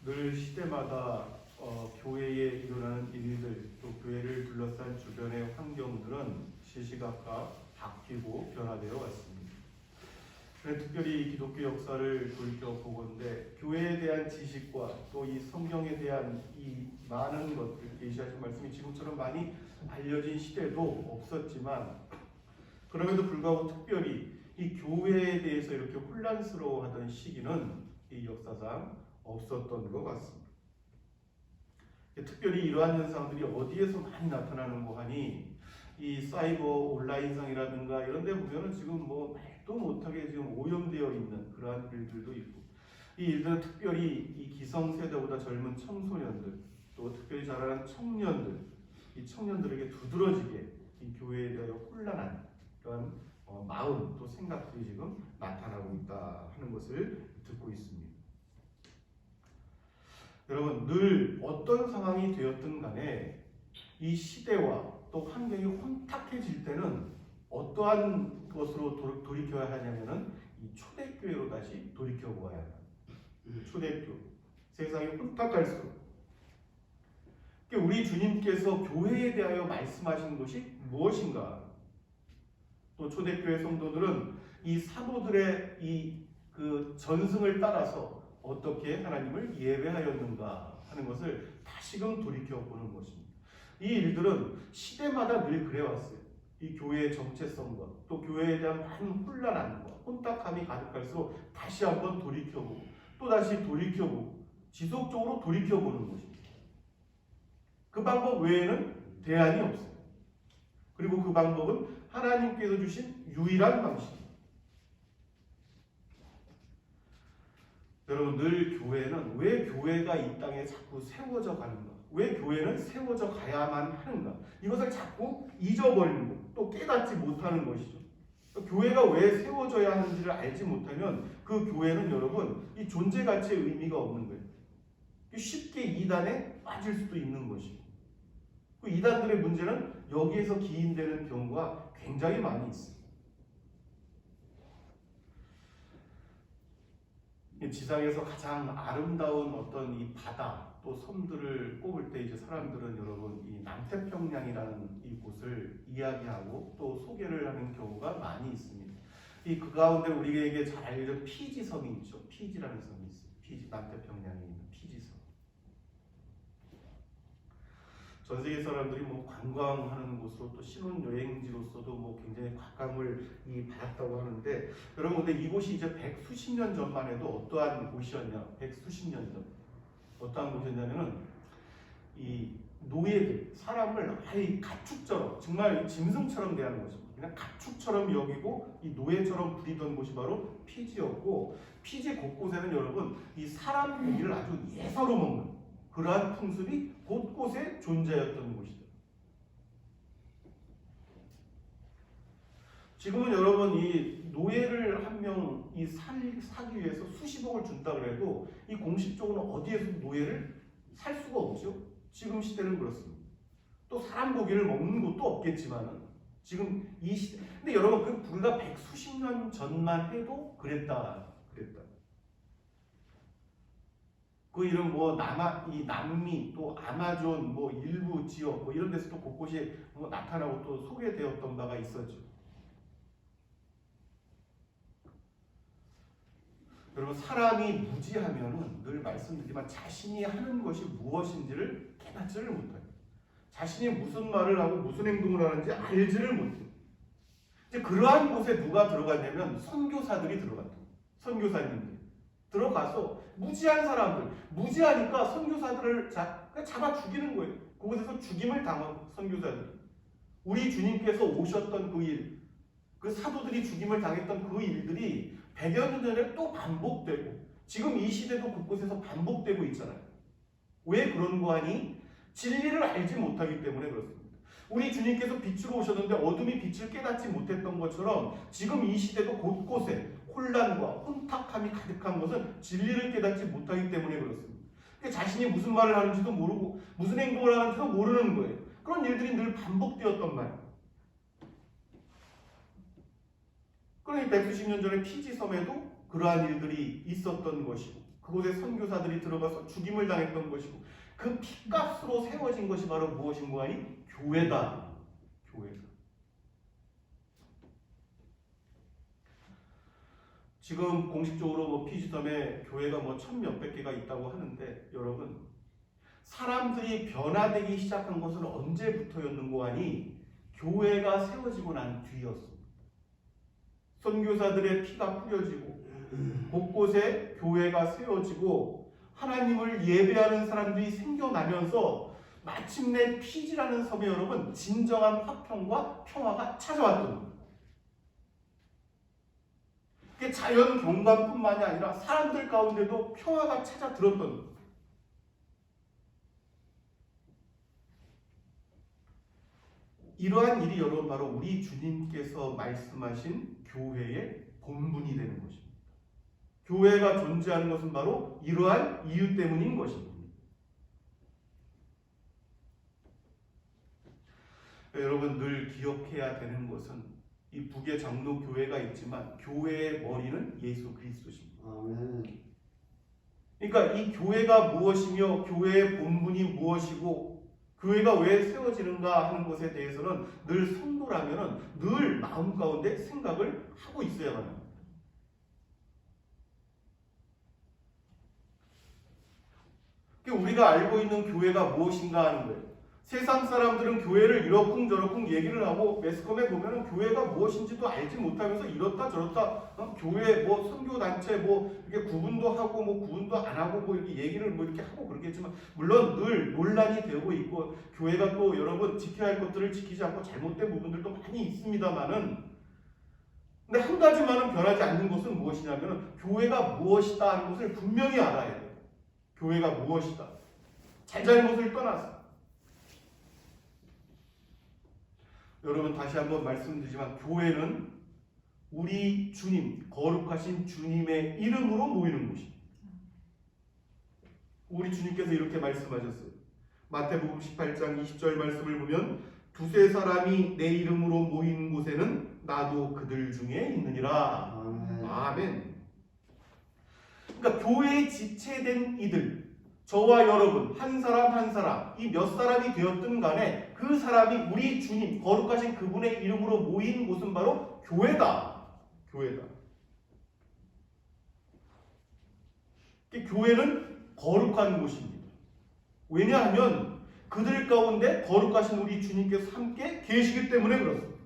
늘 시대마다 교회에 일어나는 일들, 또 교회를 둘러싼 주변의 환경들은 시시각각 바뀌고 변화되어 왔습니다. 특별히 기독교 역사를 돌이켜보건대 교회에 대한 지식과 또 이 성경에 대한 이 많은 것들, 계시하신 말씀이 지금처럼 많이 알려진 시대도 없었지만, 그럼에도 불구하고 특별히 이 교회에 대해서 이렇게 혼란스러워하던 시기는 이 역사상 없었던 것 같습니다. 특별히 이러한 현상들이 어디에서 많이 나타나는 거 하니, 이 사이버 온라인상이라든가 이런 데 보면은 지금 뭐 말도 못하게 지금 오염되어 있는 그러한 일들도 있고, 이 일들은 특별히 이 기성세대보다 젊은 청소년들, 또 특별히 자라는 청년들, 이 청년들에게 두드러지게 이 교회에 대하여 혼란한 그런 마음, 또 생각들이 지금 나타나고 있다 하는 것을 듣고 있습니다. 여러분, 늘 어떤 상황이 되었든 간에 이 시대와 또 환경이 혼탁해질 때는 어떠한 것으로 돌이켜야 하냐면은 이 초대교회로 다시 돌이켜 보아야 합니다. 초대교회. 세상이 혼탁할수록 우리 주님께서 교회에 대하여 말씀하신 것이 무엇인가? 또 초대교회 성도들은 이 사도들의 그 전승을 따라서 어떻게 하나님을 예배하였는가 하는 것을 다시금 돌이켜보는 것입니다. 이 일들은 시대마다 늘 그래왔어요. 이 교회의 정체성과 또 교회에 대한 많은 혼란함과 혼탁함이 가득할수록 다시 한번 돌이켜보고 또 다시 돌이켜보고 지속적으로 돌이켜보는 것입니다. 그 방법 외에는 대안이 없어요. 그리고 그 방법은 하나님께서 주신 유일한 방식입니다. 여러분, 늘 교회는 왜 교회가 이 땅에 자꾸 세워져 가는가? 왜 교회는 세워져 가야만 하는가? 이것을 자꾸 잊어버리고 또 깨닫지 못하는 것이죠. 교회가 왜 세워져야 하는지를 알지 못하면 그 교회는 여러분 이 존재 가치의 의미가 없는 거예요. 쉽게 이단에 빠질 수도 있는 것이고, 그 이단들의 문제는 여기에서 기인되는 경우가 굉장히 많이 있습니다. 지상에서 가장 아름다운 어떤 이 바다 또 섬들을 꼽을 때 이제 사람들은 여러분 이 남태평양이라는 이 곳을 이야기하고 또 소개를 하는 경우가 많이 있습니다. 그 가운데 우리에게 잘 알려진 피지 섬이 있죠. 피지라는 섬이 있어요. 피지, 남태평양에 있는 피지 섬. 전 세계 사람들이 뭐 관광하는 곳으로 또 신혼여행지로서도 뭐 굉장히 각광을 받았다고 하는데, 여러분 근데 이곳이 이제 백수십 년 전만 해도 어떠한 곳이었냐? 백수십 년 전 어떠한 곳이었냐면은 이 노예들, 사람을 아예 가축처럼 정말 짐승처럼 대하는 것입니다. 그냥 가축처럼 여기고 이 노예처럼 부리던 곳이 바로 피지였고, 피지 곳곳에는 여러분 이 사람 고기를 아주 예사로 먹는 그러한 풍습이 곳곳에 존재했던 곳이다. 지금은 여러분 이 노예를 한 명 사기 위해서 수십억을 준다 그래도 이 공식적으로 어디에서 노예를 살 수가 없죠. 지금 시대는 그렇습니다. 또 사람 고기를 먹는 곳도 없겠지만은 지금 이 시대. 근데 여러분 그 불과 백수십 년 전만 해도 그랬다. 그 이름 뭐 남미 또 아마존 뭐 일부 지역 뭐 이런 데서 또 곳곳이 나타나고 또 소개되었던 바가 있었죠. 여러분 사람이 무지하면은 늘 말씀드리지만 자신이 하는 것이 무엇인지를 깨닫지를 못해요. 자신이 무슨 말을 하고 무슨 행동을 하는지 알지를 못해요. 이제 그러한 곳에 누가 들어갔냐면 선교사들이 들어갔다. 선교사님들 들어가서 무지한 사람들, 무지하니까 선교사들을 잡아 죽이는 거예요. 그곳에서 죽임을 당한 선교사들. 우리 주님께서 오셨던 그 일, 그 사도들이 죽임을 당했던 그 일들이 100여 년 전에 또 반복되고 지금 이 시대도 곳곳에서 반복되고 있잖아요. 왜 그런 거 하니? 진리를 알지 못하기 때문에 그렇습니다. 우리 주님께서 빛으로 오셨는데 어둠이 빛을 깨닫지 못했던 것처럼 지금 이 시대도 곳곳에 혼란과 혼탁함이 가득한 것은 진리를 깨닫지 못하기 때문에 그렇습니다. 자신이 무슨 말을 하는지도 모르고 무슨 행동을 하는지도 모르는 거예요. 그런 일들이 늘 반복되었던 말이에요. 그러니 백수십 년 전에 피지 섬에도 그러한 일들이 있었던 것이고, 그곳에 선교사들이 들어가서 죽임을 당했던 것이고 그 피값으로 세워진 것이 바로 무엇인가 하니 교회다. 교회다. 지금 공식적으로 뭐 피지점에 교회가 뭐 1000몇백 개가 있다고 하는데 여러분 사람들이 변화되기 시작한 것은 언제부터였는고 하니 교회가 세워지고 난 뒤였습니다. 선교사들의 피가 뿌려지고 곳곳에 교회가 세워지고 하나님을 예배하는 사람들이 생겨나면서 마침내 피지라는 섬에 여러분 진정한 화평과 평화가 찾아왔던 겁니다. 그게 자연 경관뿐만이 아니라 사람들 가운데도 평화가 찾아 들었던 겁니다. 이러한 일이 여러분 바로 우리 주님께서 말씀하신 교회의 본분이 되는 것입니다. 교회가 존재하는 것은 바로 이러한 이유 때문인 것입니다. 여러분 늘 기억해야 되는 것은 이 북의 장로 교회가 있지만 교회의 머리는 예수 그리스도십니다. 아멘. 그러니까 이 교회가 무엇이며 교회의 본분이 무엇이고 교회가 왜 세워지는가 하는 것에 대해서는 늘 성도라면 늘 마음 가운데 생각을 하고 있어야 합니다. 우리가 알고 있는 교회가 무엇인가 하는 거예요. 세상 사람들은 교회를 이러쿵저러쿵 얘기를 하고 매스컴에 보면은 교회가 무엇인지도 알지 못하면서 이렇다 저렇다 교회 뭐 선교단체 뭐 이렇게 구분도 하고 뭐 구분도 안 하고 뭐 이렇게 얘기를 뭐 이렇게 하고 그러겠지만 물론 늘 논란이 되고 있고 교회가 또 여러분 지켜야 할 것들을 지키지 않고 잘못된 부분들도 많이 있습니다만은 근데 한 가지만은 변하지 않는 것은 무엇이냐면 교회가 무엇이다 하는 것을 분명히 알아야 돼요. 교회가 무엇이다. 잘잘못을 떠나서 여러분 다시 한번 말씀드리지만 교회는 우리 주님, 거룩하신 주님의 이름으로 모이는 곳입니다. 우리 주님께서 이렇게 말씀하셨어요. 마태복음 18장 20절 말씀을 보면 두세 사람이 내 이름으로 모인 곳에는 나도 그들 중에 있느니라. 아멘. 그러니까 교회에 지체된 이들 저와 여러분 한 사람 한 사람 이 몇 사람이 되었든 간에 그 사람이 우리 주님 거룩하신 그분의 이름으로 모인 곳은 바로 교회다. 교회다. 교회는 거룩한 곳입니다. 왜냐하면 그들 가운데 거룩하신 우리 주님께서 함께 계시기 때문에 그렇습니다.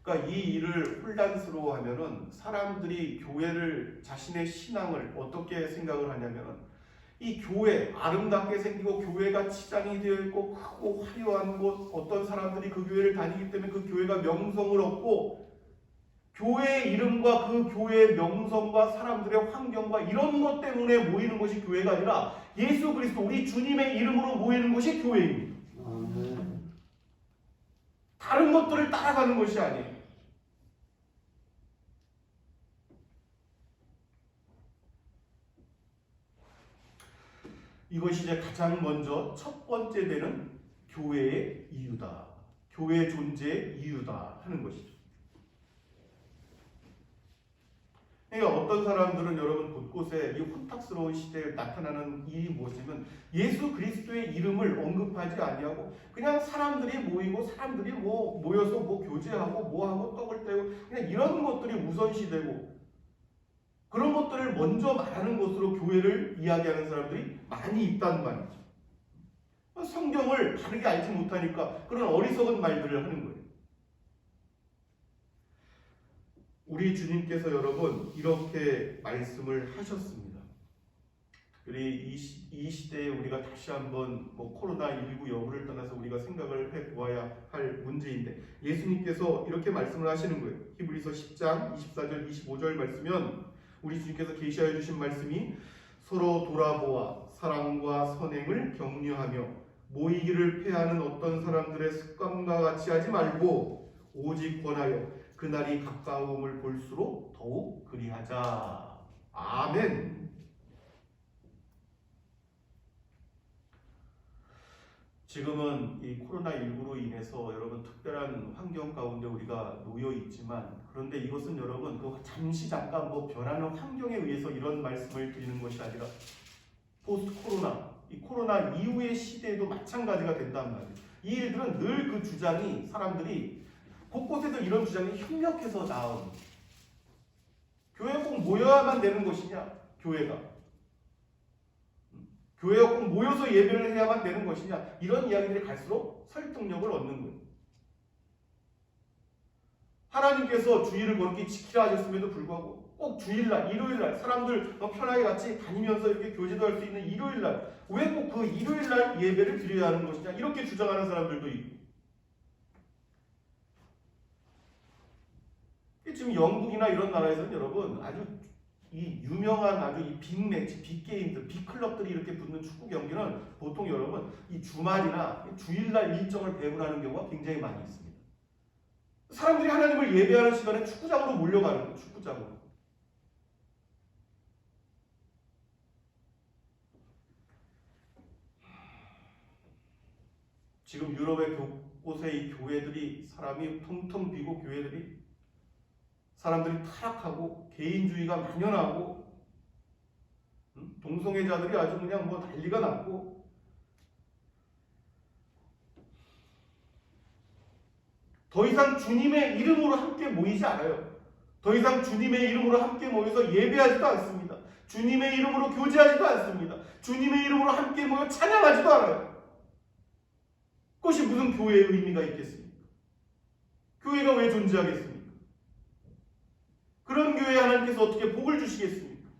그러니까 이 일을 혼란스러워하면은 사람들이 교회를 자신의 신앙을 어떻게 생각을 하냐면은 이 교회 아름답게 생기고 교회가 치장이 되어 있고 크고 화려한 곳 어떤 사람들이 그 교회를 다니기 때문에 그 교회가 명성을 얻고 교회의 이름과 그 교회의 명성과 사람들의 환경과 이런 것 때문에 모이는 것이 교회가 아니라 예수 그리스도 우리 주님의 이름으로 모이는 것이 교회입니다. 다른 것들을 따라가는 것이 아니에요. 이것이 이제 가장 먼저 첫 번째 되는 교회의 이유다. 교회의 존재의 이유다 하는 것이죠. 그러니까 어떤 사람들은 여러분 곳곳에 이 혼탁스러운 시대에 나타나는 일이 무엇이면 예수 그리스도의 이름을 언급하지 아니하고 그냥 사람들이 모이고 사람들이 뭐 모여서 뭐 교제하고 뭐하고 떡을 떼고 그냥 이런 것들이 우선시되고 그런 것들을 먼저 말하는 것으로 교회를 이야기하는 사람들이 많이 있단 말이죠. 성경을 바르게 알지 못하니까 그런 어리석은 말들을 하는 거예요. 우리 주님께서 여러분 이렇게 말씀을 하셨습니다. 특별히 이 시대에 우리가 다시 한번 코로나19 여부를 떠나서 우리가 생각을 해보아야 할 문제인데 예수님께서 이렇게 말씀을 하시는 거예요. 히브리서 10장 24절 25절 말씀은 우리 주님께서 계시하여 주신 말씀이 서로 돌아보아 사랑과 선행을 격려하며 모이기를 패하는 어떤 사람들의 습관과 같이 하지 말고 오직 권하여 그날이 가까움을 볼수록 더욱 그리하자. 아멘. 지금은 이 코로나19로 인해서 여러분 특별한 환경 가운데 우리가 놓여 있지만, 그런데 이것은 여러분 그 잠깐 변하는 환경에 의해서 이런 말씀을 드리는 것이 아니라 포스트 코로나, 이 코로나 이후의 시대에도 마찬가지가 된단 말이에요. 이 일들은 늘 그 주장이, 사람들이 곳곳에서 이런 주장이 협력해서 나온, 교회가 꼭 모여야만 되는 것이냐, 교회가 꼭 모여서 예배를 해야만 되는 것이냐, 이런 이야기들이 갈수록 설득력을 얻는 거예요. 하나님께서 주일을 그렇게 지키라 하셨음에도 불구하고 꼭 주일날, 일요일날 사람들 편하게 같이 다니면서 이렇게 교제도 할 수 있는 일요일날 왜 꼭 그 일요일날 예배를 드려야 하는 것이냐, 이렇게 주장하는 사람들도 있고, 지금 영국이나 이런 나라에서는 여러분 아주 이 유명한 아주 이 빅매치, 빅게임들, 빅클럽들이 이렇게 붙는 축구 경기는 보통 여러분 이 주말이나 주일날 일정을 배분하는 경우가 굉장히 많이 있습니다. 사람들이 하나님을 예배하는 시간에 축구장으로 몰려가는 거예요. 축구장으로. 지금 유럽의 곳곳에 이 교회들이, 사람이 텅텅 비고 교회들이, 사람들이 타락하고 개인주의가 만연하고 동성애자들이 아주 그냥 난리가 났고, 더 이상 주님의 이름으로 함께 모이지 않아요. 더 이상 주님의 이름으로 함께 모여서 예배하지도 않습니다. 주님의 이름으로 교제하지도 않습니다. 주님의 이름으로 함께 모여 찬양하지도 않아요. 그것이 무슨 교회의 의미가 있겠습니까? 교회가 왜 존재하겠습니까? 그런 교회에 하나님께서 어떻게 복을 주시겠습니까?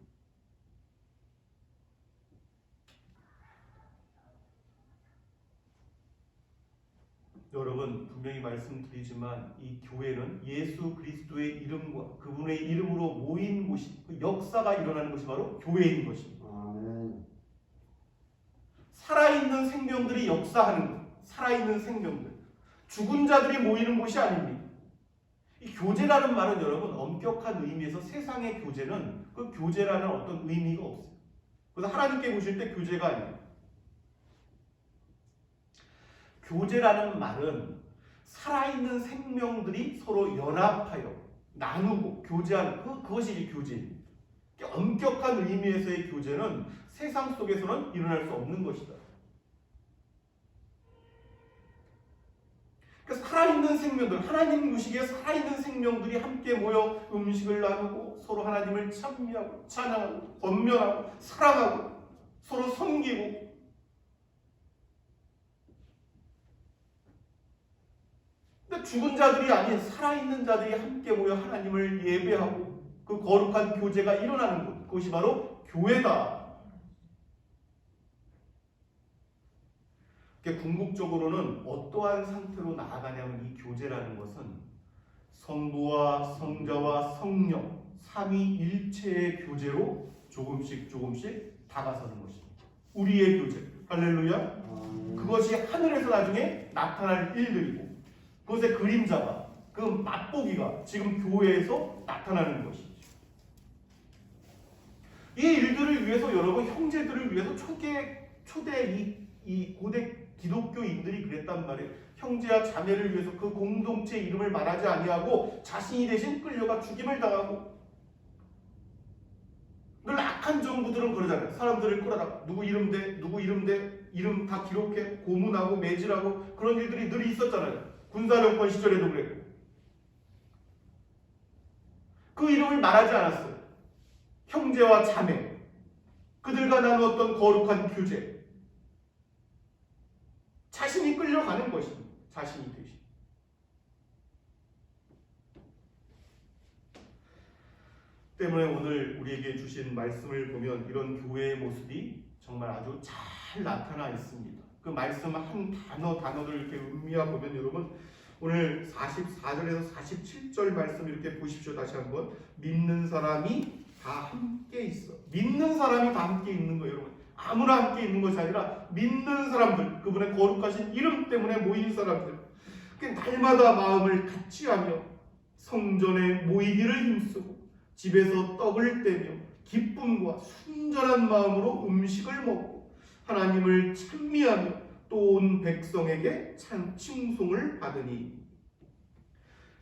여러분, 분명히 말씀드리지만 이 교회는 예수 그리스도의 이름과 그분의 이름으로 모인 곳이, 그 역사가 일어나는 것이 바로 교회인 것입니다. 살아있는 생명들이 역사하는 것, 살아있는 생명들, 죽은 자들이 모이는 곳이 아닙니다. 이 교제라는 말은 여러분 엄격한 의미에서 세상의 교제는 그 교제라는 어떤 의미가 없어요. 그래서 하나님께 보실 때 교제가 아니에요. 교제라는 말은 살아있는 생명들이 서로 연합하여 나누고 교제하는 그것이 교제입니다. 엄격한 의미에서의 교제는 세상 속에서는 일어날 수 없는 것이다. 그러니까 살아있는 생명들, 하나님 의식에 살아있는 생명들이 함께 모여 음식을 나누고 서로 하나님을 찬미하고 찬양하고 권면하고 사랑하고 서로 섬기고, 근데 죽은 자들이 아닌 살아있는 자들이 함께 모여 하나님을 예배하고 그 거룩한 교제가 일어나는 것, 그것이 바로 교회다. 궁극적으로는 어떠한 상태로 나아가냐면 이 교제라는 것은 성부와 성자와 성령 삼위일체의 교제로 조금씩 다가서는 것입니다. 우리의 교제, 할렐루야. 그것이 하늘에서 나중에 나타날 일들이고, 그것의 그림자가, 그 맛보기가 지금 교회에서 나타나는 것이죠. 이 일들을 위해서 여러분, 형제들을 위해서 초대 이 고대 기독교인들이 그랬단 말이에요. 형제와 자매를 위해서 그 공동체 이름을 말하지 아니하고 자신이 대신 끌려가 죽임을 당하고, 늘 악한 정부들은 그러잖아요. 사람들을 끌어다가 누구 이름 대 이름 다 기록해 고문하고 매질하고 그런 일들이 늘 있었잖아요. 군사정권 시절에도 그랬고. 그 이름을 말하지 않았어요. 형제와 자매, 그들과 나누었던 거룩한 교제, 자신이 끌려가는 것입니다. 자신이 대신. 때문에 오늘 우리에게 주신 말씀을 보면 이런 교회의 모습이 정말 아주 잘 나타나 있습니다. 그 말씀 한 단어를 이렇게 음미해 보면 여러분, 오늘 44절에서 47절 말씀 이렇게 보십시오. 다시 한번. 믿는 사람이 다 함께 있어. 믿는 사람이 다 함께 있는 거예요, 여러분. 아무나 함께 있는 것이 아니라 믿는 사람들, 그분의 거룩하신 이름 때문에 모인 사람들, 날마다 마음을 같이하며 성전에 모이기를 힘쓰고 집에서 떡을 떼며 기쁨과 순전한 마음으로 음식을 먹고 하나님을 찬미하며 또 온 백성에게 칭송을 받으니.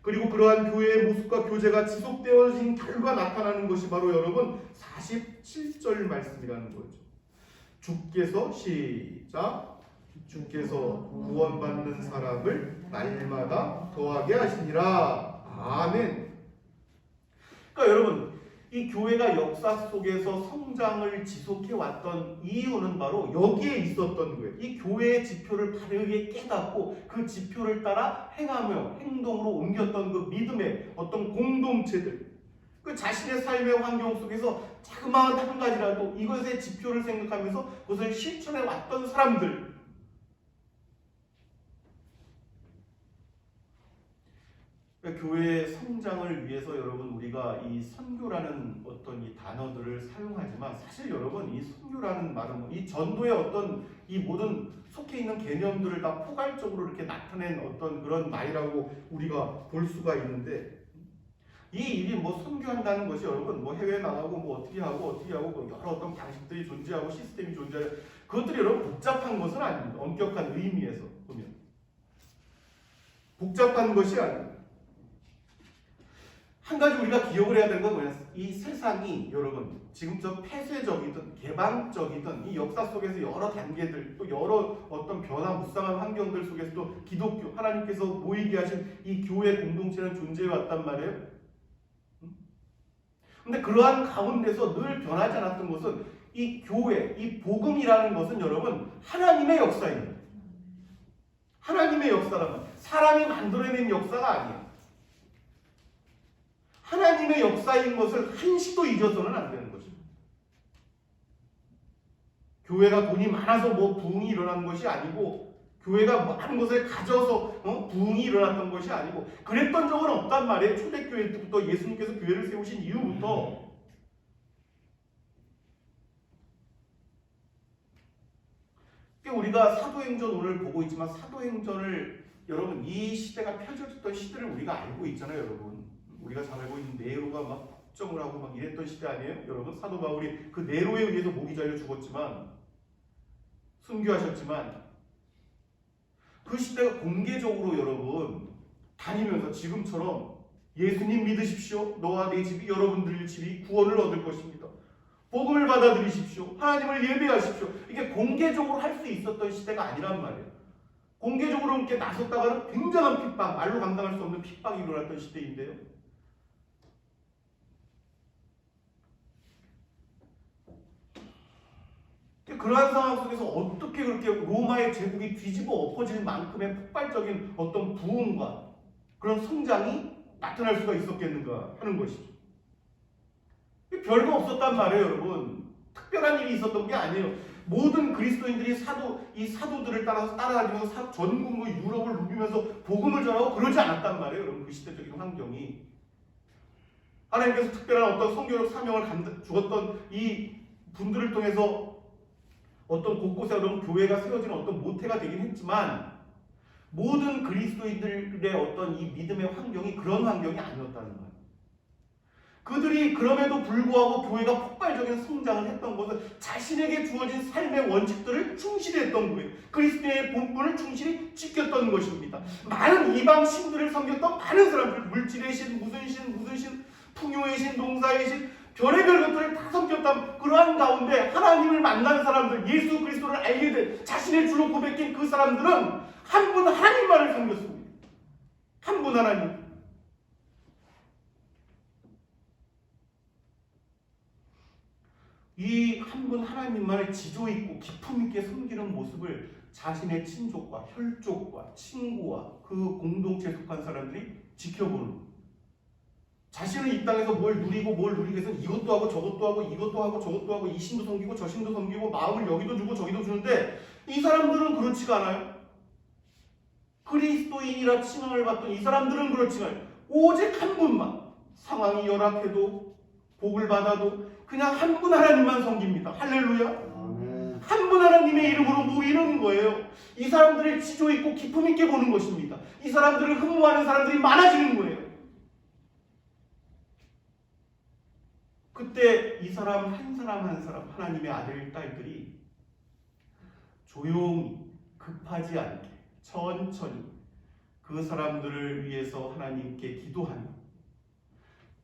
그리고 그러한 교회의 모습과 교제가 지속되어진 결과 나타나는 것이 바로 여러분 47절 말씀이라는 거죠. 주께서 시작 주께서 구원받는 사람을 날마다 더하게 하시니라. 아멘. 그러니까 여러분 이 교회가 역사 속에서 성장을 지속해 왔던 이유는 바로 여기에 있었던 거예요. 이 교회의 지표를 바르게 깨닫고 그 지표를 따라 행하며 행동으로 옮겼던 그 믿음의 어떤 공동체들, 그 자신의 삶의 환경 속에서 자그마한 한 가지라도 이것의 지표를 생각하면서 그것을 실천해 왔던 사람들. 교회의 성장을 위해서 여러분 우리가 이 선교라는 어떤 이 단어들을 사용하지만 사실 여러분 이 선교라는 말은 이 전도의 어떤 이 모든 속해 있는 개념들을 다 포괄적으로 이렇게 나타낸 어떤 그런 말이라고 우리가 볼 수가 있는데, 이 일이 뭐 선교한다는 것이 여러분 뭐 해외 나가고 뭐 어떻게 하고 뭐 여러 어떤 방식들이 존재하고 시스템이 존재해요. 그것들이 여러분 복잡한 것은 아닙니다. 엄격한 의미에서 보면 복잡한 것이 아닙니다. 한 가지 우리가 기억을 해야 되는 건 뭐냐? 이 세상이 여러분 지금 저 폐쇄적이든 개방적이든 이 역사 속에서 여러 단계들 또 여러 어떤 변화무쌍한 환경들 속에서도 기독교 하나님께서 모이게 하신 이 교회 공동체는 존재해 왔단 말이에요. 근데 그러한 가운데서 늘 변하지 않았던 것은 이 교회, 이 복음이라는 것은 여러분 하나님의 역사입니다. 하나님의 역사라면 사람이 만들어낸 역사가 아니에요. 하나님의 역사인 것을 한시도 잊어서는 안 되는 것입니다. 교회가 돈이 많아서 뭐 부흥이 일어난 것이 아니고, 교회가 많은 것을 가져서 부흥이 일어났던 것이 아니고, 그랬던 적은 없단 말이에요. 초대교회 때부터 예수님께서 교회를 세우신 이후부터. 우리가 사도행전 오늘 보고 있지만 사도행전을 여러분 이 시대가 펼쳐졌던 시대를 우리가 알고 있잖아요, 여러분. 우리가 잘 알고 있는 네로가 막 폭정을 하고 막 이랬던 시대 아니에요? 여러분 사도 바울이 그 네로에 의해서 목이 잘려 죽었지만 순교하셨지만 그 시대가 공개적으로 여러분 다니면서 지금처럼 예수님 믿으십시오. 너와 내 집이 여러분들 집이 구원을 얻을 것입니다. 복음을 받아들이십시오. 하나님을 예배하십시오. 이게 공개적으로 할 수 있었던 시대가 아니란 말이에요. 공개적으로 이렇게 나섰다가는 굉장한 핍박, 말로 감당할 수 없는 핍박이 일어났던 시대인데요. 그러한 상황 속에서 어떻게 그렇게 로마의 제국이 뒤집어 엎어질 만큼의 폭발적인 어떤 부흥과 그런 성장이 나타날 수가 있었겠는가 하는 것이죠. 별거 없었단 말이에요, 여러분. 특별한 일이 있었던 게 아니에요. 모든 그리스도인들이 이 사도들을 따라서 따라다니면서 전국 유럽을 누비면서 복음을 전하고 그러지 않았단 말이에요, 여러분. 그 시대적인 환경이. 하나님께서 특별한 어떤 선교적 사명을 주었던 이 분들을 통해서 어떤 곳곳에 어떤 교회가 세워지는 어떤 모태가 되긴 했지만 모든 그리스도인들의 어떤 이 믿음의 환경이 그런 환경이 아니었다는 거예요. 그들이 그럼에도 불구하고 교회가 폭발적인 성장을 했던 것은 자신에게 주어진 삶의 원칙들을 충실히 했던 거예요. 그리스도의 본분을 충실히 지켰던 것입니다. 많은 이방 신들을 섬겼던 많은 사람들, 물질의 신, 무슨 신, 풍요의 신, 농사의 신, 별의별 것들을 다 섬겼던 그러한 가운데 하나님을 만난 사람들, 예수 그리스도를 알게 된 자신의 주로 고백한 그 사람들은 한 분 하나님만을 섬겼습니다. 한 분 하나님. 이 한 분 하나님만을 지조 있고 기품 있게 섬기는 모습을 자신의 친족과 혈족과 친구와 그 공동체에 속한 사람들이 지켜보는 거예요. 자신은 이 땅에서 뭘 누리고 뭘 누리게 해서 이것도 하고 저것도 하고 이것도 하고 저것도 하고 이 신도 섬기고 저 신도 섬기고 마음을 여기도 주고 저기도 주는데 이 사람들은 그렇지가 않아요. 그리스도인이라 칭함을 받던 이 사람들은 그렇지 않아요. 오직 한 분만, 상황이 열악해도 복을 받아도 그냥 한 분 하나님만 섬깁니다. 할렐루야. 한 분 하나님의 이름으로 모이는 거예요. 이 사람들을 지조 있고 기품 있게 보는 것입니다. 이 사람들을 흠모하는 사람들이 많아지는 거예요. 그때 이 사람 한 사람 하나님의 아들 딸들이 조용히 급하지 않게 천천히 그 사람들을 위해서 하나님께 기도하며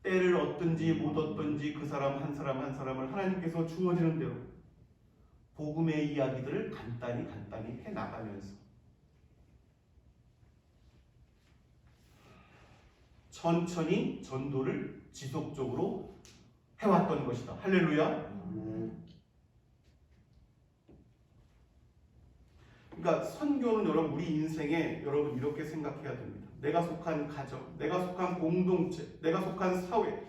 때를 얻든지 못 얻든지 그 사람 한 사람 한 사람을 하나님께서 주어지는 대로 복음의 이야기들을 간단히 해나가면서 천천히 전도를 지속적으로 해왔던 것이다. 할렐루야. 그러니까 선교는 여러분 우리 인생에 여러분 이렇게 생각해야 됩니다. 내가 속한 가정, 내가 속한 공동체, 내가 속한 사회,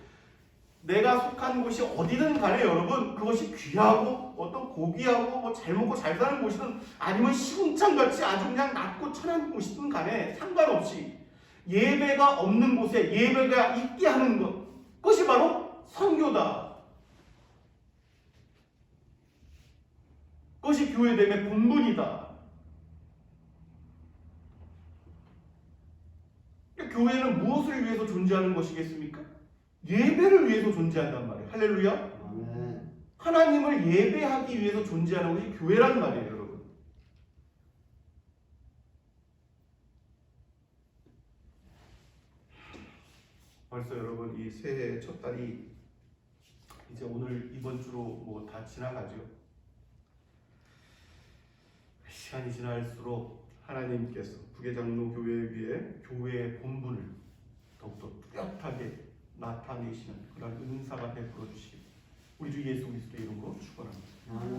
내가 속한 곳이 어디든 간에 여러분 그것이 귀하고 어떤 고귀하고 뭐 잘 먹고 잘 사는 곳이든 아니면 시궁창같이 아주 그냥 낮고 천한 곳이든 간에 상관없이 예배가 없는 곳에 예배가 있게 하는 것, 그것이 바로 선교다. 그것이 교회됨의 본분이다. 교회는 무엇을 위해서 존재하는 것이겠습니까? 예배를 위해서 존재한단 말이에요. 할렐루야. 하나님을 예배하기 위해서 존재하는 것이 교회란 말이에요, 여러분. 벌써 여러분 이 새해 첫 달이 이제 오늘 이번 주로 뭐 다 지나가죠. 시간이 지날수록 하나님께서 부계장로 교회에 비해 교회의 본분을 더욱더 뚜렷하게 나타내시는 그런 은사가 베풀어 주시기 우리 주 예수 그리스도의 이름으로 축원합니다.